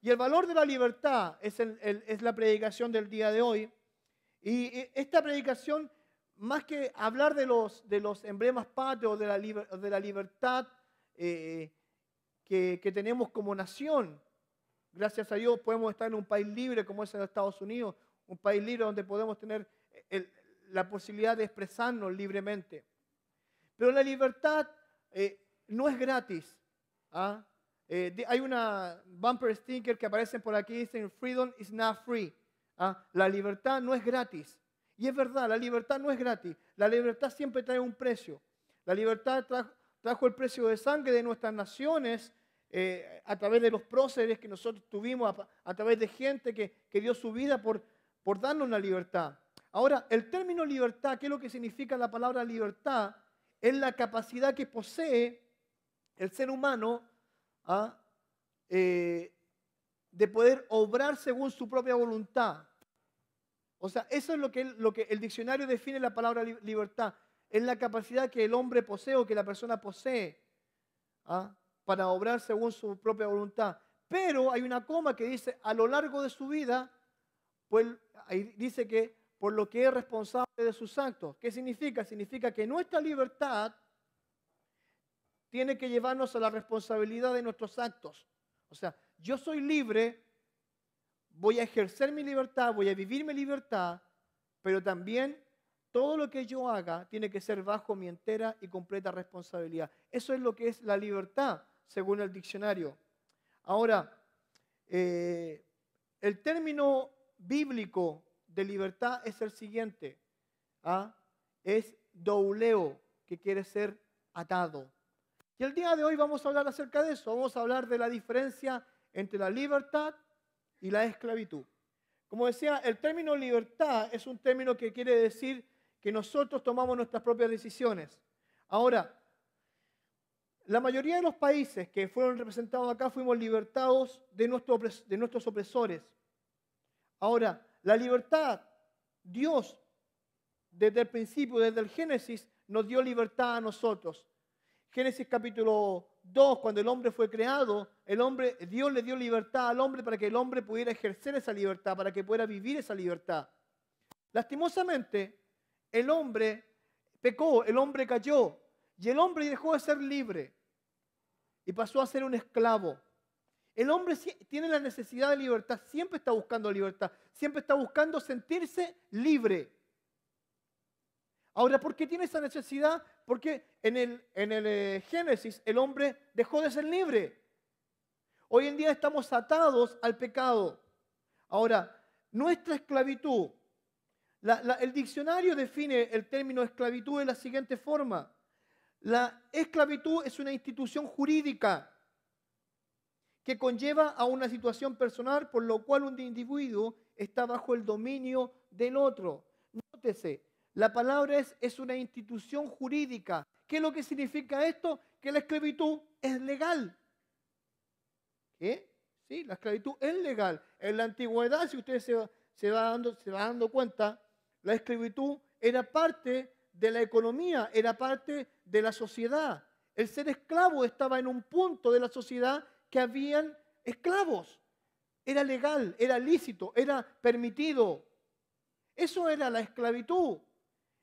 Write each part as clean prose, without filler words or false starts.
Y el valor de la libertad es la predicación del día de hoy. Y esta predicación, más que hablar de los emblemas patrios, de la libertad que tenemos como nación, gracias a Dios podemos estar en un país libre como es en Estados Unidos, un país libre donde podemos tener la posibilidad de expresarnos libremente. Pero la libertad no es gratis. ¿Ah? Hay una bumper sticker que aparecen por aquí, dicen "Freedom is not free". ¿Ah? La libertad no es gratis. Y es verdad, la libertad no es gratis. La libertad siempre trae un precio. La libertad trajo el precio de sangre de nuestras naciones a través de los próceres que nosotros tuvimos, a través de gente que dio su vida por darnos la libertad. Ahora, el término libertad, ¿qué es lo que significa la palabra libertad? Es la capacidad que posee el ser humano de poder obrar según su propia voluntad. O sea, eso es lo que el diccionario define la palabra libertad. Es la capacidad que el hombre posee o que la persona posee para obrar según su propia voluntad. Pero hay una coma que dice a lo largo de su vida, pues ahí dice que por lo que es responsable de sus actos. ¿Qué significa? Significa que nuestra libertad tiene que llevarnos a la responsabilidad de nuestros actos. O sea, yo soy libre, voy a ejercer mi libertad, voy a vivir mi libertad, pero también todo lo que yo haga tiene que ser bajo mi entera y completa responsabilidad. Eso es lo que es la libertad, según el diccionario. Ahora, el término bíblico de libertad es el siguiente. Es douleo, que quiere ser atado. Y el día de hoy vamos a hablar acerca de eso. Vamos a hablar de la diferencia entre la libertad y la esclavitud. Como decía, el término libertad es un término que quiere decir que nosotros tomamos nuestras propias decisiones. Ahora, la mayoría de los países que fueron representados acá fuimos libertados de nuestros opresores. Ahora, la libertad, Dios, desde el principio, desde el Génesis, nos dio libertad a nosotros. Génesis capítulo 2, cuando el hombre fue creado, Dios le dio libertad al hombre para que el hombre pudiera ejercer esa libertad, para que pudiera vivir esa libertad. Lastimosamente, el hombre pecó, el hombre cayó, y el hombre dejó de ser libre y pasó a ser un esclavo. El hombre tiene la necesidad de libertad, siempre está buscando libertad, siempre está buscando sentirse libre. Ahora, ¿por qué tiene esa necesidad? Porque en el Génesis el hombre dejó de ser libre. Hoy en día estamos atados al pecado. Ahora, nuestra esclavitud, el diccionario define el término esclavitud de la siguiente forma. La esclavitud es una institución jurídica que conlleva a una situación personal por lo cual un individuo está bajo el dominio del otro. Nótese, la palabra es una institución jurídica. ¿Qué es lo que significa esto? Que la esclavitud es legal. ¿Qué? Sí, la esclavitud es legal. En la antigüedad, si usted se va dando cuenta, la esclavitud era parte de la economía, era parte de la sociedad. El ser esclavo estaba en un punto de la sociedad que habían esclavos. Era legal, era lícito, era permitido. Eso era la esclavitud.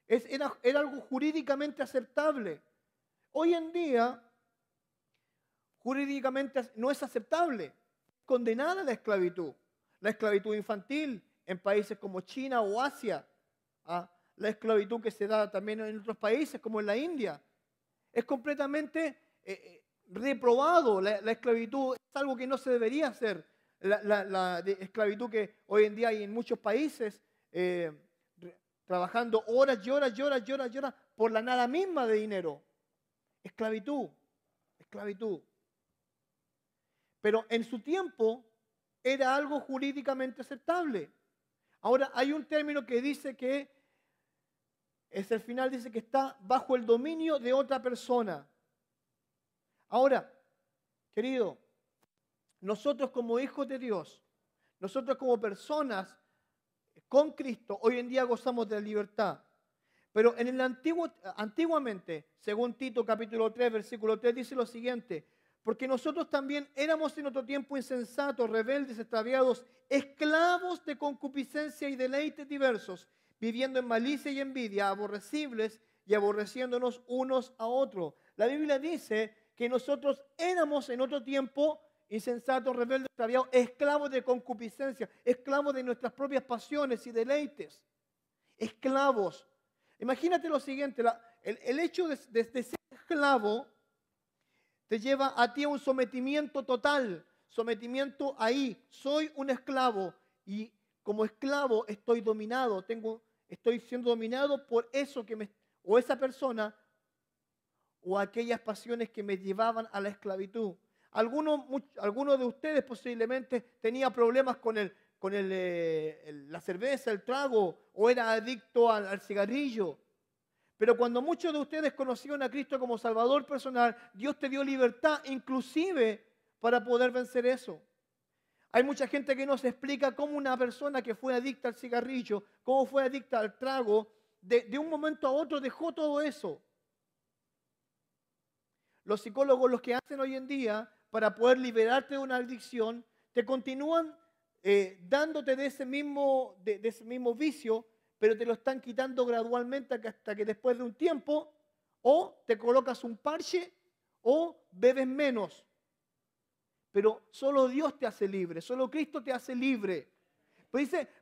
Era algo jurídicamente aceptable. Hoy en día, jurídicamente no es aceptable. Condenada la esclavitud. La esclavitud infantil en países como China o Asia. La esclavitud que se da también en otros países como en la India. Es completamente reprobado. La esclavitud es algo que no se debería hacer. La esclavitud que hoy en día hay en muchos países, trabajando horas y horas y horas y horas y horas por la nada misma de dinero. Esclavitud, esclavitud. Pero en su tiempo era algo jurídicamente aceptable. Ahora hay un término que dice que es el final, dice que está bajo el dominio de otra persona. Ahora, querido, nosotros como hijos de Dios, nosotros como personas con Cristo, hoy en día gozamos de la libertad. Pero antiguamente, según Tito capítulo 3, versículo 3, dice lo siguiente: Porque nosotros también éramos en otro tiempo insensatos, rebeldes, extraviados, esclavos de concupiscencia y deleites diversos, viviendo en malicia y envidia, aborrecibles y aborreciéndonos unos a otros. La Biblia dice que nosotros éramos en otro tiempo insensatos, rebeldes, extraviados, esclavos de concupiscencia, esclavos de nuestras propias pasiones y deleites. Esclavos. Imagínate lo siguiente, el hecho de ser esclavo te lleva a ti a un sometimiento total, sometimiento ahí. Soy un esclavo y como esclavo estoy dominado, estoy siendo dominado por eso o esa persona o aquellas pasiones que me llevaban a la esclavitud. Algunos de ustedes posiblemente tenía problemas con la cerveza, el trago, o era adicto al cigarrillo. Pero cuando muchos de ustedes conocieron a Cristo como Salvador personal, Dios te dio libertad inclusive para poder vencer eso. Hay mucha gente que nos explica cómo una persona que fue adicta al cigarrillo, cómo fue adicta al trago, de un momento a otro dejó todo eso. Los psicólogos, los que hacen hoy en día para poder liberarte de una adicción, te continúan dándote de ese mismo vicio, pero te lo están quitando gradualmente hasta que después de un tiempo o te colocas un parche o bebes menos. Pero solo Dios te hace libre, solo Cristo te hace libre.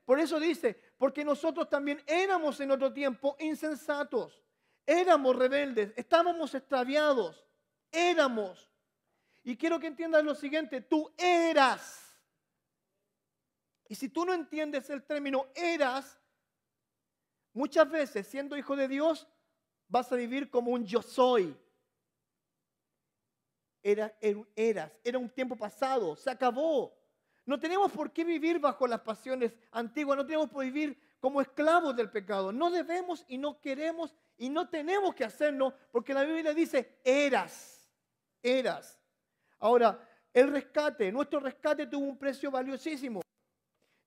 Por eso dice, porque nosotros también éramos en otro tiempo insensatos, éramos rebeldes, estábamos extraviados, éramos. Y quiero que entiendas lo siguiente, tú eras. Y si tú no entiendes el término eras, muchas veces, siendo hijo de Dios, vas a vivir como un yo soy. Era un tiempo pasado, se acabó. No tenemos por qué vivir bajo las pasiones antiguas, no tenemos por vivir como esclavos del pecado. No debemos y no queremos y no tenemos que hacerlo porque la Biblia dice eras. Ahora, nuestro rescate tuvo un precio valiosísimo.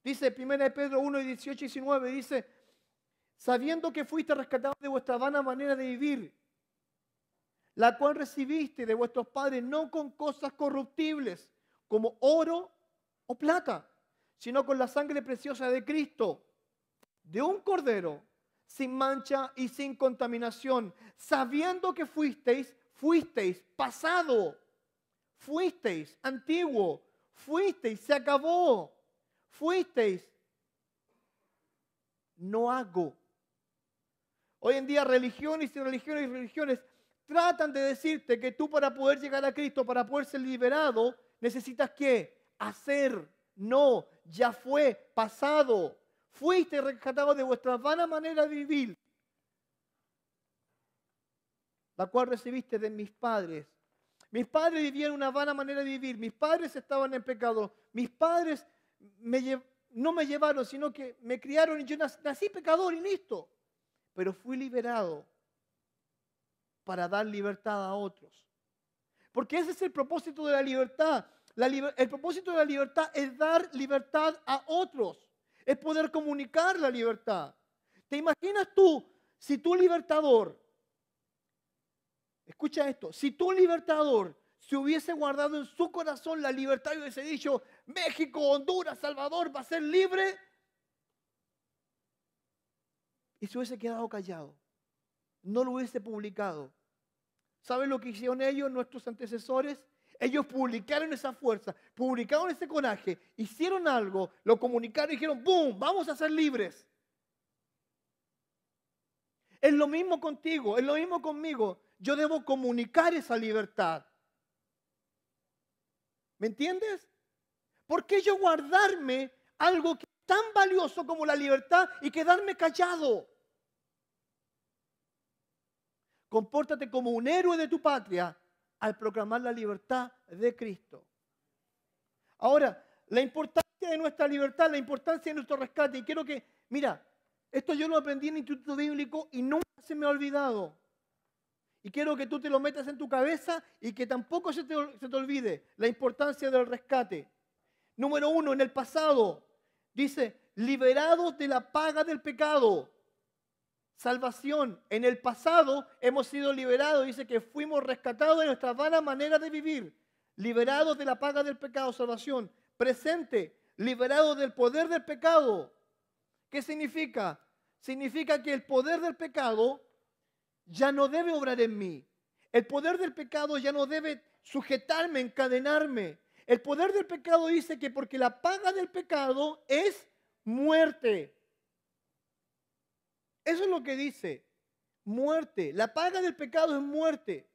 Dice 1 Pedro 1, 18 y 19, dice, sabiendo que fuiste rescatados de vuestra vana manera de vivir, la cual recibiste de vuestros padres no con cosas corruptibles, como oro o plata, sino con la sangre preciosa de Cristo, de un cordero, sin mancha y sin contaminación, sabiendo que fuisteis pasado, fuisteis antiguo, se acabó, no hago. Hoy en día religiones tratan de decirte que tú para poder llegar a Cristo, para poder ser liberado, necesitas ¿qué? Hacer. No, ya fue, pasado. Fuiste rescatado de vuestra vana manera de vivir, la cual recibiste de mis padres. Mis padres vivían una vana manera de vivir. Mis padres estaban en pecado. Mis padres no me llevaron, sino que me criaron y yo nací pecador y listo. Pero fui liberado para dar libertad a otros. Porque ese es el propósito de la libertad. El propósito de la libertad es dar libertad a otros. Es poder comunicar la libertad. ¿Te imaginas tú, si tu libertador, escucha esto, si tu libertador se hubiese guardado en su corazón la libertad y hubiese dicho, México, Honduras, Salvador va a ser libre, y se hubiese quedado callado, no lo hubiese publicado? ¿Saben lo que hicieron ellos, nuestros antecesores? Ellos publicaron esa fuerza, publicaron ese coraje, hicieron algo, lo comunicaron y dijeron, ¡boom! Vamos a ser libres. Es lo mismo contigo, es lo mismo conmigo. Yo debo comunicar esa libertad. ¿Me entiendes? ¿Por qué yo guardarme algo que es tan valioso como la libertad y quedarme callado? Compórtate como un héroe de tu patria al proclamar la libertad de Cristo. Ahora, la importancia de nuestra libertad, la importancia de nuestro rescate. Y quiero que, mira, esto yo lo aprendí en el Instituto Bíblico y nunca se me ha olvidado. Y quiero que tú te lo metas en tu cabeza y que tampoco se te olvide la importancia del rescate. Número 1, en el pasado, dice, liberados de la paga del pecado. Salvación. En el pasado hemos sido liberados, dice que fuimos rescatados de nuestra vana manera de vivir. liberados de la paga del pecado, salvación. Presente, liberados del poder del pecado. ¿Qué significa? Significa que el poder del pecado ya no debe obrar en mí. El poder del pecado ya no debe sujetarme, encadenarme. El poder del pecado dice que porque la paga del pecado es muerte. Eso es lo que dice, muerte. La paga del pecado es muerte.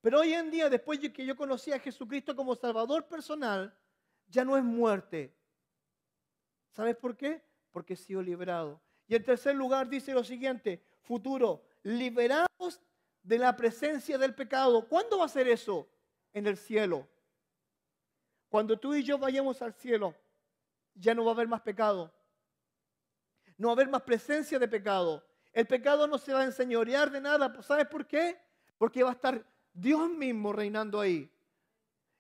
Pero hoy en día, después de que yo conocí a Jesucristo como Salvador personal, ya no es muerte. ¿Sabes por qué? Porque he sido liberado. Y en tercer lugar dice lo siguiente, futuro, liberados de la presencia del pecado. ¿Cuándo va a ser eso? En el cielo. Cuando tú y yo vayamos al cielo, ya no va a haber más pecado. No va a haber más presencia de pecado. El pecado no se va a enseñorear de nada. ¿Sabes por qué? Porque va a estar Dios mismo reinando ahí.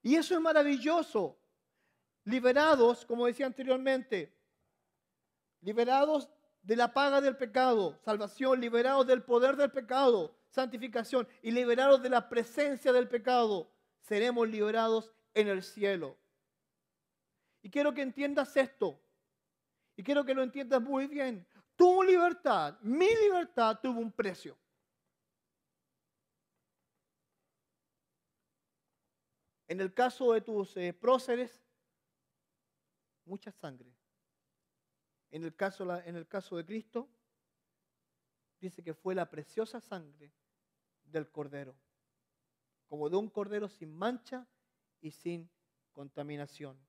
Y eso es maravilloso. Liberados, como decía anteriormente, liberados de la paga del pecado, salvación, liberados del poder del pecado, santificación, y liberados de la presencia del pecado, seremos liberados en el cielo. Y quiero que entiendas esto, y quiero que lo entiendas muy bien. Tu libertad, mi libertad tuvo un precio. En el caso de tus próceres, mucha sangre. En el caso de Cristo, dice que fue la preciosa sangre del Cordero, como de un Cordero sin mancha y sin contaminación.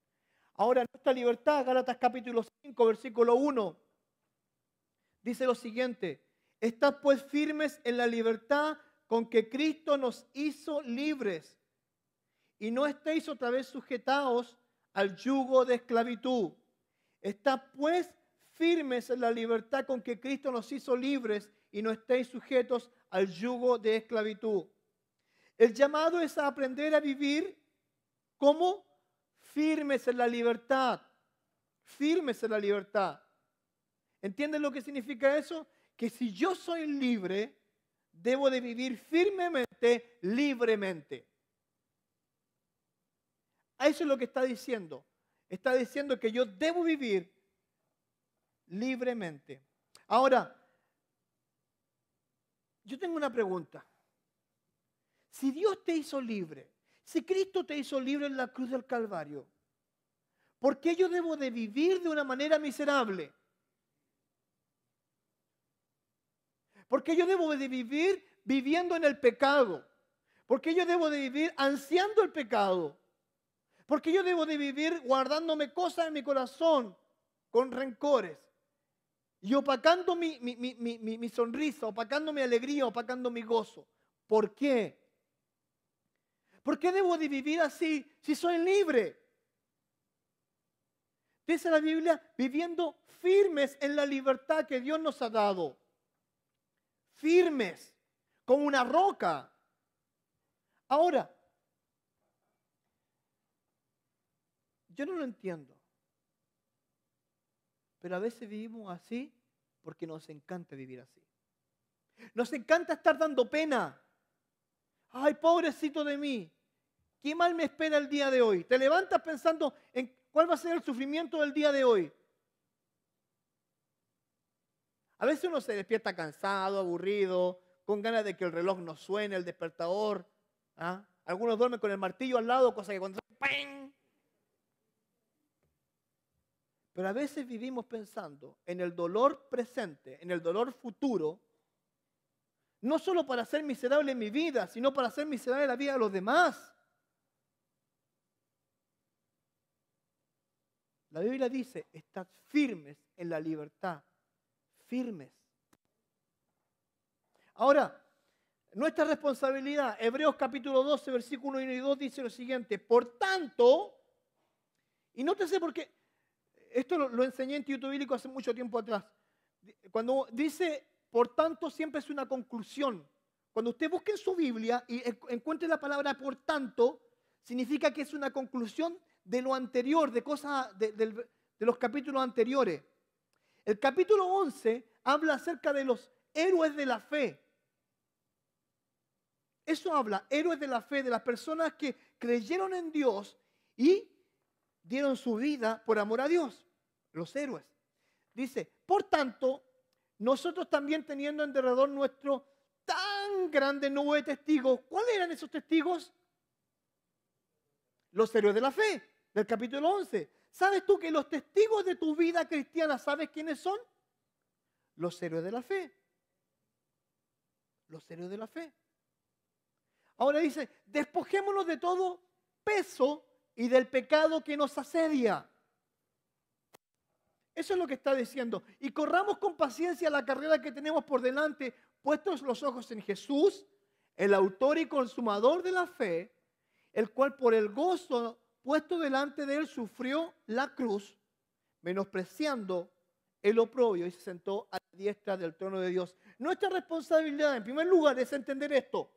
Ahora, nuestra libertad, Gálatas capítulo 5, versículo 1, dice lo siguiente: estad pues firmes en la libertad con que Cristo nos hizo libres, y no estéis otra vez sujetados al yugo de esclavitud. Estad pues firmes en la libertad con que Cristo nos hizo libres, y no estéis sujetos al yugo de esclavitud. El llamado es a aprender a vivir como firmes en la libertad. Firmes en la libertad. ¿Entienden lo que significa eso? Que si yo soy libre, debo de vivir firmemente, libremente. Eso es lo que está diciendo. Está diciendo que yo debo vivir libremente. Ahora, yo tengo una pregunta. Si Dios te hizo libre, si Cristo te hizo libre en la cruz del Calvario, ¿por qué yo debo de vivir de una manera miserable? ¿Por qué yo debo de vivir viviendo en el pecado? ¿Por qué yo debo de vivir ansiando el pecado? ¿Por qué yo debo de vivir guardándome cosas en mi corazón con rencores? Y opacando mi sonrisa, opacando mi alegría, opacando mi gozo. ¿Por qué? ¿Por qué debo de vivir así si soy libre? Dice la Biblia, viviendo firmes en la libertad que Dios nos ha dado. Firmes, como una roca. Ahora, yo no lo entiendo. Pero a veces vivimos así porque nos encanta vivir así. Nos encanta estar dando pena. Ay, pobrecito de mí. ¿Qué mal me espera el día de hoy? Te levantas pensando en cuál va a ser el sufrimiento del día de hoy. A veces uno se despierta cansado, aburrido, con ganas de que el reloj no suene, el despertador. ¿Ah? Algunos duermen con el martillo al lado, cosa que cuando suena, ¡ping! Pero a veces vivimos pensando en el dolor presente, en el dolor futuro, no solo para ser miserable en mi vida, sino para ser miserable en la vida de los demás. La Biblia dice, estad firmes en la libertad, firmes. Ahora, nuestra responsabilidad, Hebreos capítulo 12, versículo 1 y 2 dice lo siguiente: por tanto, y nótese porque esto lo enseñé en Instituto Bíblico hace mucho tiempo atrás. Cuando dice, por tanto, siempre es una conclusión. Cuando usted busque en su Biblia y encuentre la palabra por tanto, significa que es una conclusión de lo anterior, de cosas de los capítulos anteriores. El capítulo 11 habla acerca de los héroes de la fe. Eso habla, héroes de la fe, de las personas que creyeron en Dios y dieron su vida por amor a Dios. Los héroes. Dice, por tanto, nosotros también teniendo en derredor nuestro tan grande nube de testigos. ¿Cuáles eran esos testigos? Los héroes de la fe, del capítulo 11. ¿Sabes tú que los testigos de tu vida cristiana, sabes quiénes son? Los héroes de la fe. Los héroes de la fe. Ahora dice, despojémonos de todo peso y del pecado que nos asedia. Eso es lo que está diciendo. Y corramos con paciencia la carrera que tenemos por delante, puestos los ojos en Jesús, el autor y consumador de la fe, el cual por el gozo puesto delante de él sufrió la cruz, menospreciando el oprobio y se sentó a la diestra del trono de Dios. Nuestra responsabilidad, en primer lugar, es entender esto.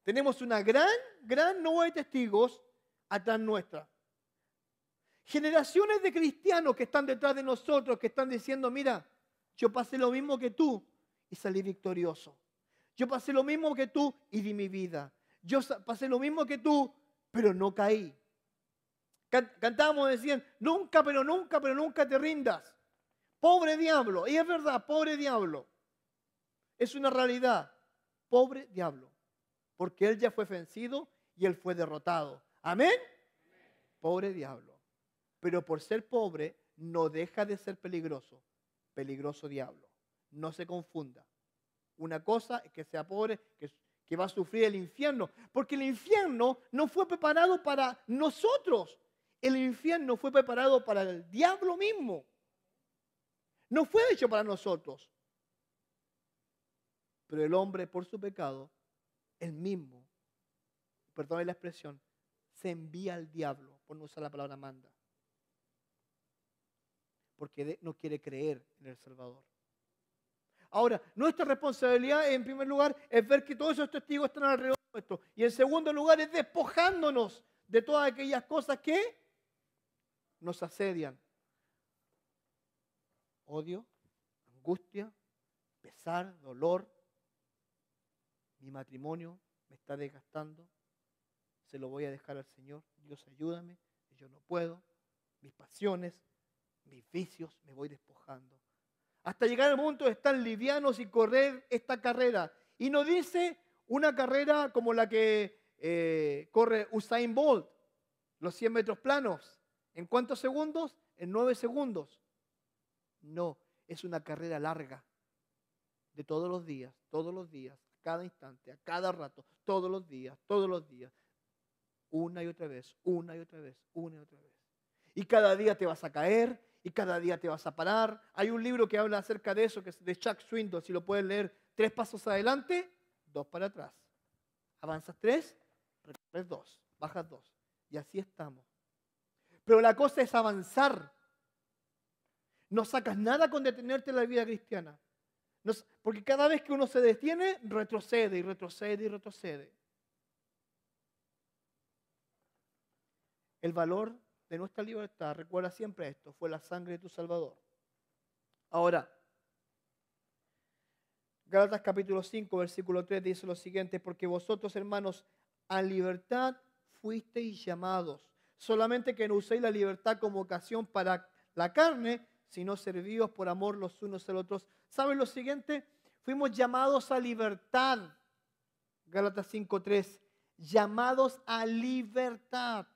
Tenemos una gran nube de testigos atrás nuestra. Generaciones de cristianos que están detrás de nosotros, que están diciendo, mira, yo pasé lo mismo que tú y salí victorioso. Yo pasé lo mismo que tú y di mi vida. Yo pasé lo mismo que tú, pero no caí. Cantábamos, decían, nunca, pero nunca te rindas. Pobre diablo. Y es verdad, pobre diablo. Es una realidad. Pobre diablo. Porque él ya fue vencido y él fue derrotado. ¿Amén? Pobre diablo. Pero por ser pobre no deja de ser peligroso. Peligroso diablo. No se confunda. Una cosa es que sea pobre, que va a sufrir el infierno. Porque el infierno no fue preparado para nosotros. El infierno fue preparado para el diablo mismo. No fue hecho para nosotros. Pero el hombre, por su pecado, él mismo, perdón la expresión, se envía al diablo, por no usar la palabra manda. Porque no quiere creer en el Salvador. Ahora, nuestra responsabilidad en primer lugar es ver que todos esos testigos están alrededor nuestro. Y en segundo lugar es despojándonos de todas aquellas cosas que nos asedian. Odio, angustia, pesar, dolor. Mi matrimonio me está desgastando. Se lo voy a dejar al Señor. Dios, ayúdame. Yo no puedo. Mis pasiones, mis vicios, me voy despojando. Hasta llegar al punto de estar livianos y correr esta carrera. Y no dice una carrera como la que corre Usain Bolt, los 100 metros planos. ¿En cuántos segundos? En 9 segundos. No, es una carrera larga. De todos los días, a cada instante, a cada rato, todos los días. Una y otra vez, una y otra vez. Y cada día te vas a caer. Y cada día te vas a parar. Hay un libro que habla acerca de eso, que es de Chuck Swindoll. Si lo puedes leer, 3 pasos adelante, 2 para atrás. Avanzas 3, recorres 2, bajas 2. Y así estamos. Pero la cosa es avanzar. No sacas nada con detenerte en la vida cristiana. Porque cada vez que uno se detiene, retrocede y retrocede y retrocede. El valor de nuestra libertad, recuerda siempre esto, fue la sangre de tu Salvador. Ahora, Gálatas capítulo 5, versículo 3 dice lo siguiente, porque vosotros, hermanos, a libertad fuisteis llamados, solamente que no uséis la libertad como ocasión para la carne, sino servíos por amor los unos a los otros. ¿Saben lo siguiente? Fuimos llamados a libertad. Gálatas 5, 3, llamados a libertad.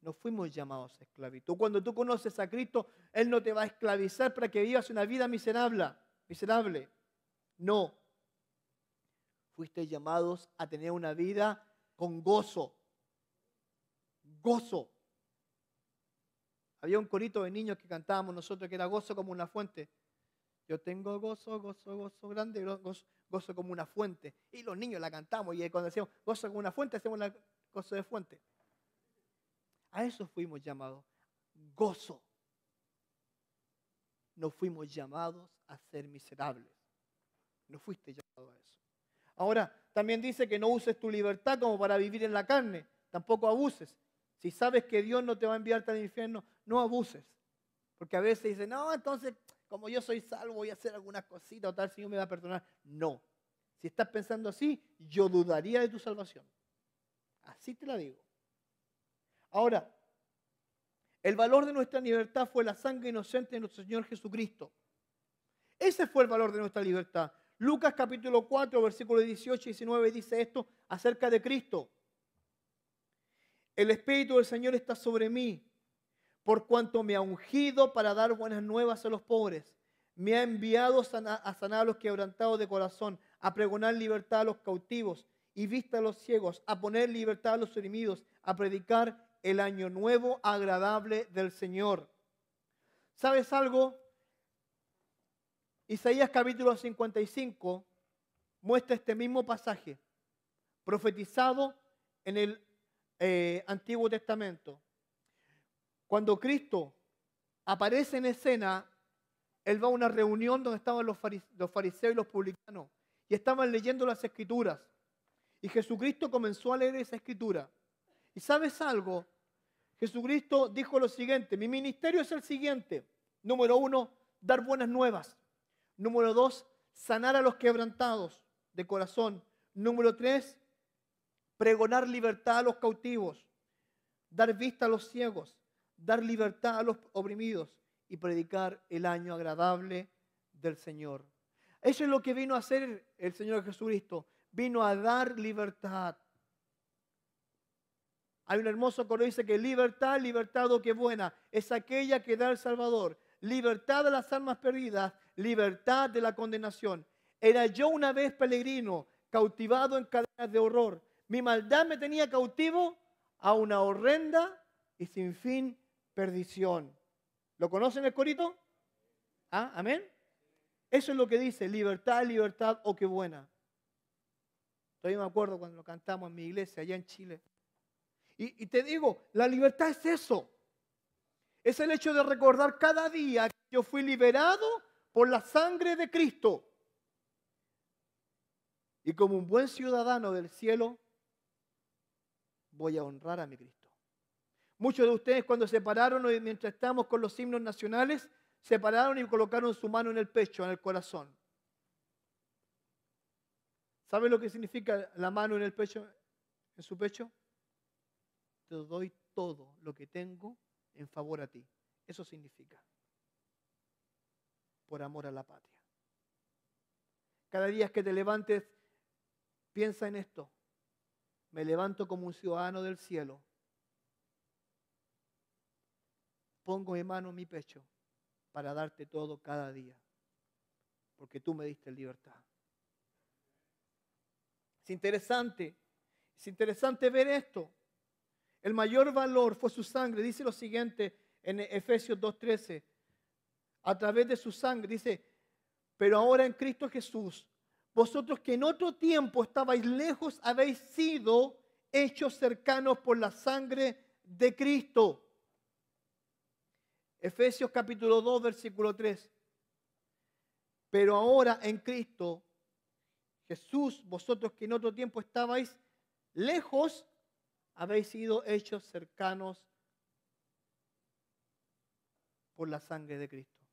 No fuimos llamados a esclavitud. Cuando tú conoces a Cristo, Él no te va a esclavizar para que vivas una vida miserable. No. Fuiste llamados a tener una vida con gozo. Gozo. Había un corito de niños que cantábamos nosotros que era gozo como una fuente. Yo tengo gozo grande, gozo como una fuente. Y los niños la cantamos y cuando decíamos gozo como una fuente, hacemos la gozo de fuente. A eso fuimos llamados, gozo. No fuimos llamados a ser miserables. No fuiste llamado a eso. Ahora, también dice que no uses tu libertad como para vivir en la carne. Tampoco abuses. Si sabes que Dios no te va a enviarte al infierno, no abuses. Porque a veces dicen, no, entonces, como yo soy salvo, voy a hacer algunas cositas o tal, el Señor me va a perdonar. No. Si estás pensando así, yo dudaría de tu salvación. Así te la digo. Ahora, el valor de nuestra libertad fue la sangre inocente de nuestro Señor Jesucristo. Ese fue el valor de nuestra libertad. Lucas capítulo 4, versículos 18 y 19 dice esto acerca de Cristo. El Espíritu del Señor está sobre mí, por cuanto me ha ungido para dar buenas nuevas a los pobres. Me ha enviado a sanar a los quebrantados de corazón, a pregonar libertad a los cautivos y vista a los ciegos, a poner libertad a los oprimidos, a predicar el año nuevo agradable del Señor. ¿Sabes algo? Isaías capítulo 55 muestra este mismo pasaje, profetizado en el Antiguo Testamento. Cuando Cristo aparece en escena, Él va a una reunión donde estaban los fariseos y los publicanos y estaban leyendo las Escrituras. Y Jesucristo comenzó a leer esa Escritura. ¿Y sabes algo? Jesucristo dijo lo siguiente: mi ministerio es el siguiente. Número 1, dar buenas nuevas. Número 2, sanar a los quebrantados de corazón. Número 3, pregonar libertad a los cautivos, dar vista a los ciegos, dar libertad a los oprimidos y predicar el año agradable del Señor. Eso es lo que vino a hacer el Señor Jesucristo. Vino a dar libertad. Hay un hermoso coro que dice que libertad, libertad, oh qué buena, es aquella que da el Salvador. Libertad de las almas perdidas, libertad de la condenación. Era yo una vez peregrino, cautivado en cadenas de horror. Mi maldad me tenía cautivo a una horrenda y sin fin perdición. ¿Lo conocen el corito? ¿Ah? ¿Amén? Eso es lo que dice, libertad, libertad, oh qué buena. Todavía me acuerdo cuando lo cantamos en mi iglesia allá en Chile. Y te digo, la libertad es eso. Es el hecho de recordar cada día que yo fui liberado por la sangre de Cristo. Y como un buen ciudadano del cielo, voy a honrar a mi Cristo. Muchos de ustedes cuando se pararon, mientras estamos con los himnos nacionales, se pararon y colocaron su mano en el pecho, en el corazón. ¿Sabe lo que significa la mano en el pecho, en su pecho? Te doy todo lo que tengo en favor a ti. Eso significa. Por amor a la patria. Cada día que te levantes, piensa en esto. Me levanto como un ciudadano del cielo. Pongo mi mano en mi pecho para darte todo cada día. Porque tú me diste libertad. Es interesante ver esto. El mayor valor fue su sangre. Dice lo siguiente en Efesios 2:13. A través de su sangre, dice, pero ahora en Cristo Jesús, vosotros que en otro tiempo estabais lejos, habéis sido hechos cercanos por la sangre de Cristo. Efesios capítulo 2, versículo 3. Pero ahora en Cristo Jesús, vosotros que en otro tiempo estabais lejos, habéis sido hechos cercanos por la sangre de Cristo.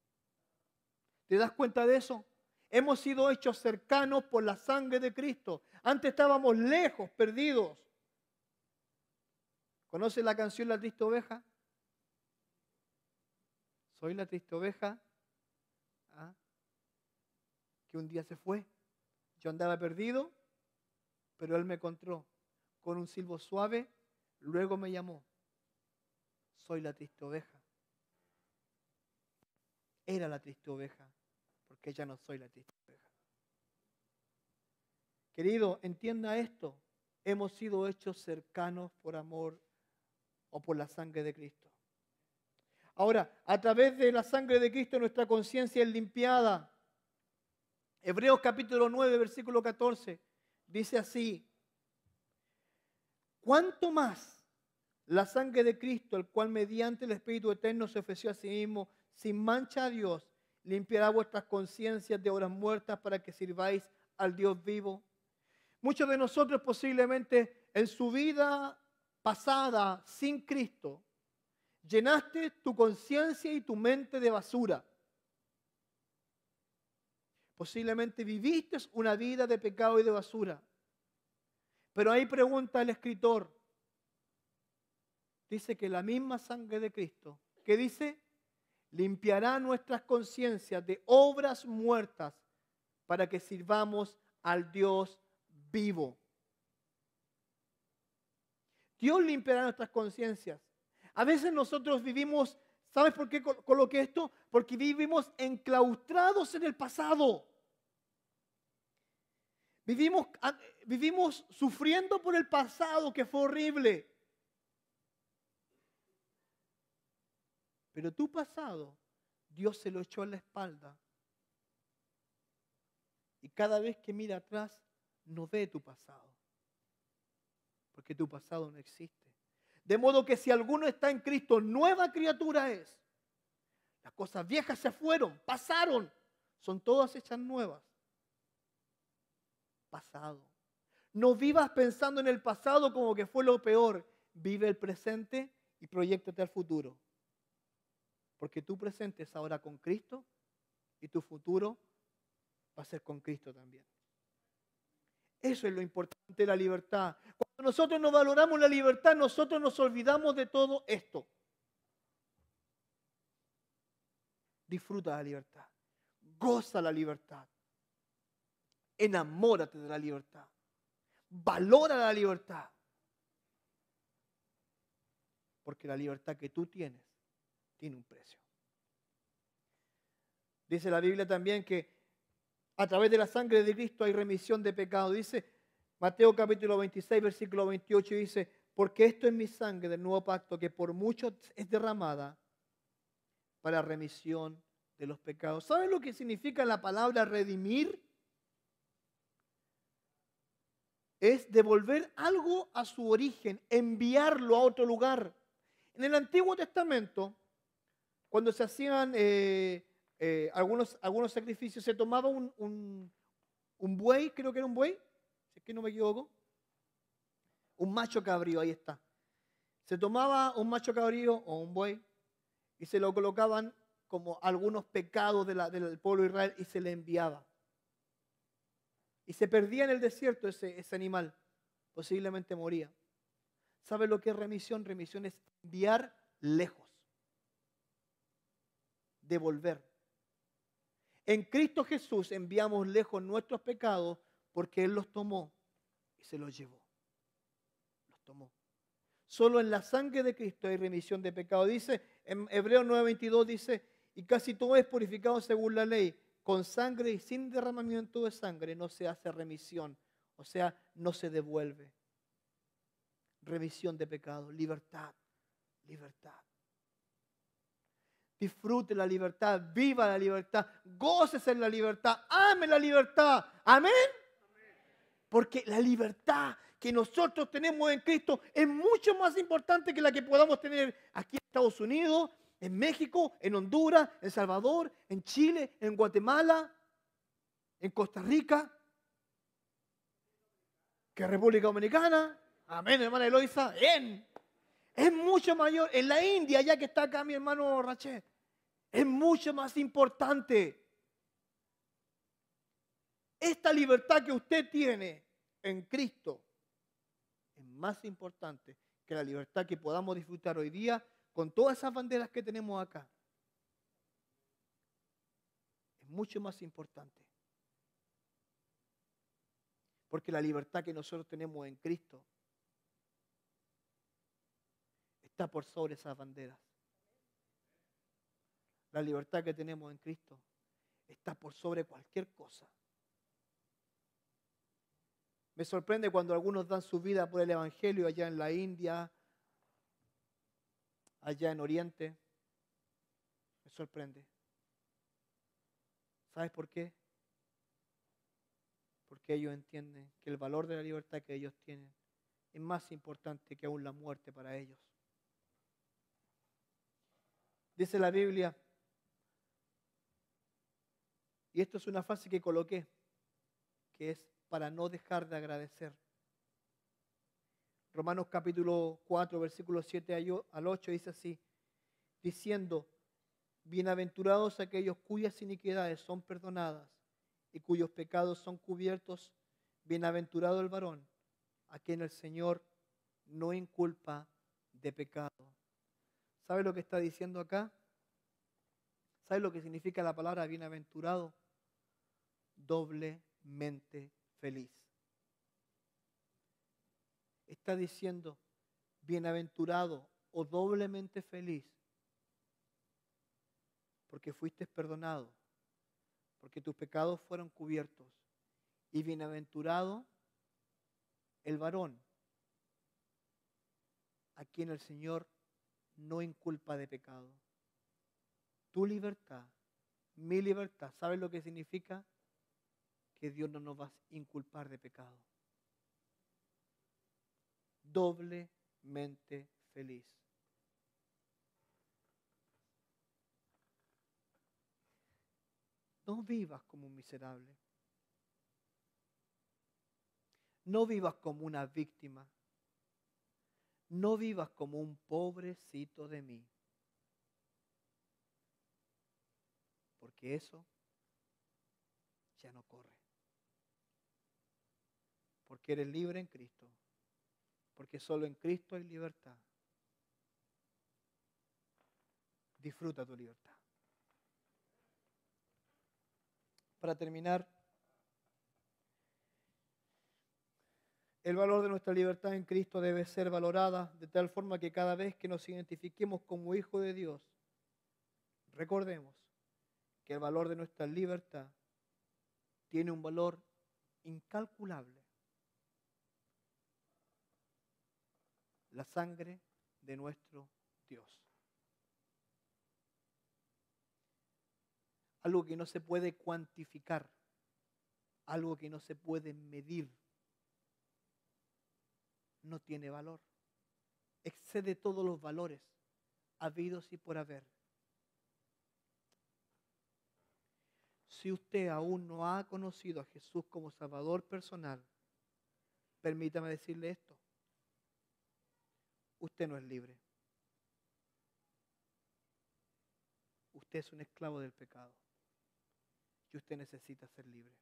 ¿Te das cuenta de eso? Hemos sido hechos cercanos por la sangre de Cristo. Antes estábamos lejos, perdidos. ¿Conoce la canción La Triste Oveja? Soy la triste oveja que un día se fue. Yo andaba perdido, pero Él me encontró. Con un silbo suave, luego me llamó. Soy la triste oveja. Era la triste oveja, porque ya no soy la triste oveja. Querido, entienda esto. Hemos sido hechos cercanos por amor o por la sangre de Cristo. Ahora, a través de la sangre de Cristo nuestra conciencia es limpiada. Hebreos capítulo 9, versículo 14, dice así: ¿cuánto más la sangre de Cristo, el cual mediante el Espíritu Eterno se ofreció a sí mismo, sin mancha a Dios, limpiará vuestras conciencias de obras muertas para que sirváis al Dios vivo? Muchos de nosotros posiblemente en su vida pasada sin Cristo, llenaste tu conciencia y tu mente de basura. Posiblemente viviste una vida de pecado y de basura. Pero ahí pregunta el escritor. Dice que la misma sangre de Cristo, ¿qué dice? Limpiará nuestras conciencias de obras muertas para que sirvamos al Dios vivo. Dios limpiará nuestras conciencias. A veces nosotros vivimos, ¿sabes por qué coloqué esto? Porque vivimos enclaustrados en el pasado. Vivimos sufriendo por el pasado que fue horrible. Pero tu pasado, Dios se lo echó en la espalda. Y cada vez que mira atrás, no ve tu pasado. Porque tu pasado no existe. De modo que si alguno está en Cristo, nueva criatura es. Las cosas viejas se fueron, pasaron. Son todas hechas nuevas. Pasado. No vivas pensando en el pasado como que fue lo peor. Vive el presente y proyéctate al futuro. Porque tu presente es ahora con Cristo y tu futuro va a ser con Cristo también. Eso es lo importante de la libertad. Cuando nosotros no valoramos la libertad, nosotros nos olvidamos de todo esto. Disfruta la libertad. Goza la libertad. Enamórate de la libertad. Valora la libertad. Porque la libertad que tú tienes tiene un precio. Dice la Biblia también que a través de la sangre de Cristo hay remisión de pecado. Dice Mateo capítulo 26, versículo 28, dice, porque esto es mi sangre del nuevo pacto que por muchos es derramada para remisión de los pecados. ¿Saben lo que significa la palabra redimir? Es devolver algo a su origen, enviarlo a otro lugar. En el Antiguo Testamento, cuando se hacían algunos sacrificios, se tomaba un buey, creo que era un buey, si es que no me equivoco, un macho cabrío, ahí está. Se tomaba un macho cabrío o un buey y se lo colocaban como algunos pecados del pueblo de Israel y se le enviaba. Y se perdía en el desierto ese animal, posiblemente moría. ¿Sabe lo que es remisión? Remisión es enviar lejos, devolver. En Cristo Jesús enviamos lejos nuestros pecados porque Él los tomó y se los llevó. Los tomó. Solo en la sangre de Cristo hay remisión de pecado. Dice en Hebreos 9:22, dice, y casi todo es purificado según la ley. Con sangre y sin derramamiento de sangre no se hace remisión. O sea, no se devuelve. Remisión de pecado, libertad, libertad. Disfrute la libertad, viva la libertad, gócese en la libertad, ame la libertad. ¿Amén? Porque la libertad que nosotros tenemos en Cristo es mucho más importante que la que podamos tener aquí en Estados Unidos, en México, en Honduras, en Salvador, en Chile, en Guatemala, en Costa Rica, que en República Dominicana. Amén, hermana Eloisa. Es mucho mayor. En la India, ya que está acá mi hermano Rachet, es mucho más importante. Esta libertad que usted tiene en Cristo es más importante que la libertad que podamos disfrutar hoy día con todas esas banderas que tenemos acá. Es mucho más importante. Porque la libertad que nosotros tenemos en Cristo está por sobre esas banderas. La libertad que tenemos en Cristo está por sobre cualquier cosa. Me sorprende cuando algunos dan su vida por el Evangelio allá en la India, allá en Oriente. Me sorprende. ¿Sabes por qué? Porque ellos entienden que el valor de la libertad que ellos tienen es más importante que aún la muerte para ellos. Dice la Biblia, y esto es una frase que coloqué, que es para no dejar de agradecer. Romanos capítulo 4, versículos 7 al 8 dice así, diciendo, bienaventurados aquellos cuyas iniquidades son perdonadas y cuyos pecados son cubiertos, bienaventurado el varón a quien el Señor no inculpa de pecado. ¿Sabe lo que está diciendo acá? ¿Sabe lo que significa la palabra bienaventurado? Doblemente feliz. Está diciendo bienaventurado o doblemente feliz porque fuiste perdonado, porque tus pecados fueron cubiertos. Y bienaventurado el varón a quien el Señor no inculpa de pecado. Tu libertad, mi libertad, ¿sabes lo que significa? Que Dios no nos va a inculpar de pecado. Doblemente feliz. No vivas como un miserable. No vivas como una víctima. No vivas como un pobrecito de mí. Porque eso ya no corre. Porque eres libre en Cristo. Porque solo en Cristo hay libertad. Disfruta tu libertad. Para terminar, el valor de nuestra libertad en Cristo debe ser valorada de tal forma que cada vez que nos identifiquemos como hijos de Dios, recordemos que el valor de nuestra libertad tiene un valor incalculable. La sangre de nuestro Dios. Algo que no se puede cuantificar, algo que no se puede medir, no tiene valor. Excede todos los valores habidos y por haber. Si usted aún no ha conocido a Jesús como Salvador personal, permítame decirle esto. Usted no es libre. Usted es un esclavo del pecado. Y usted necesita ser libre.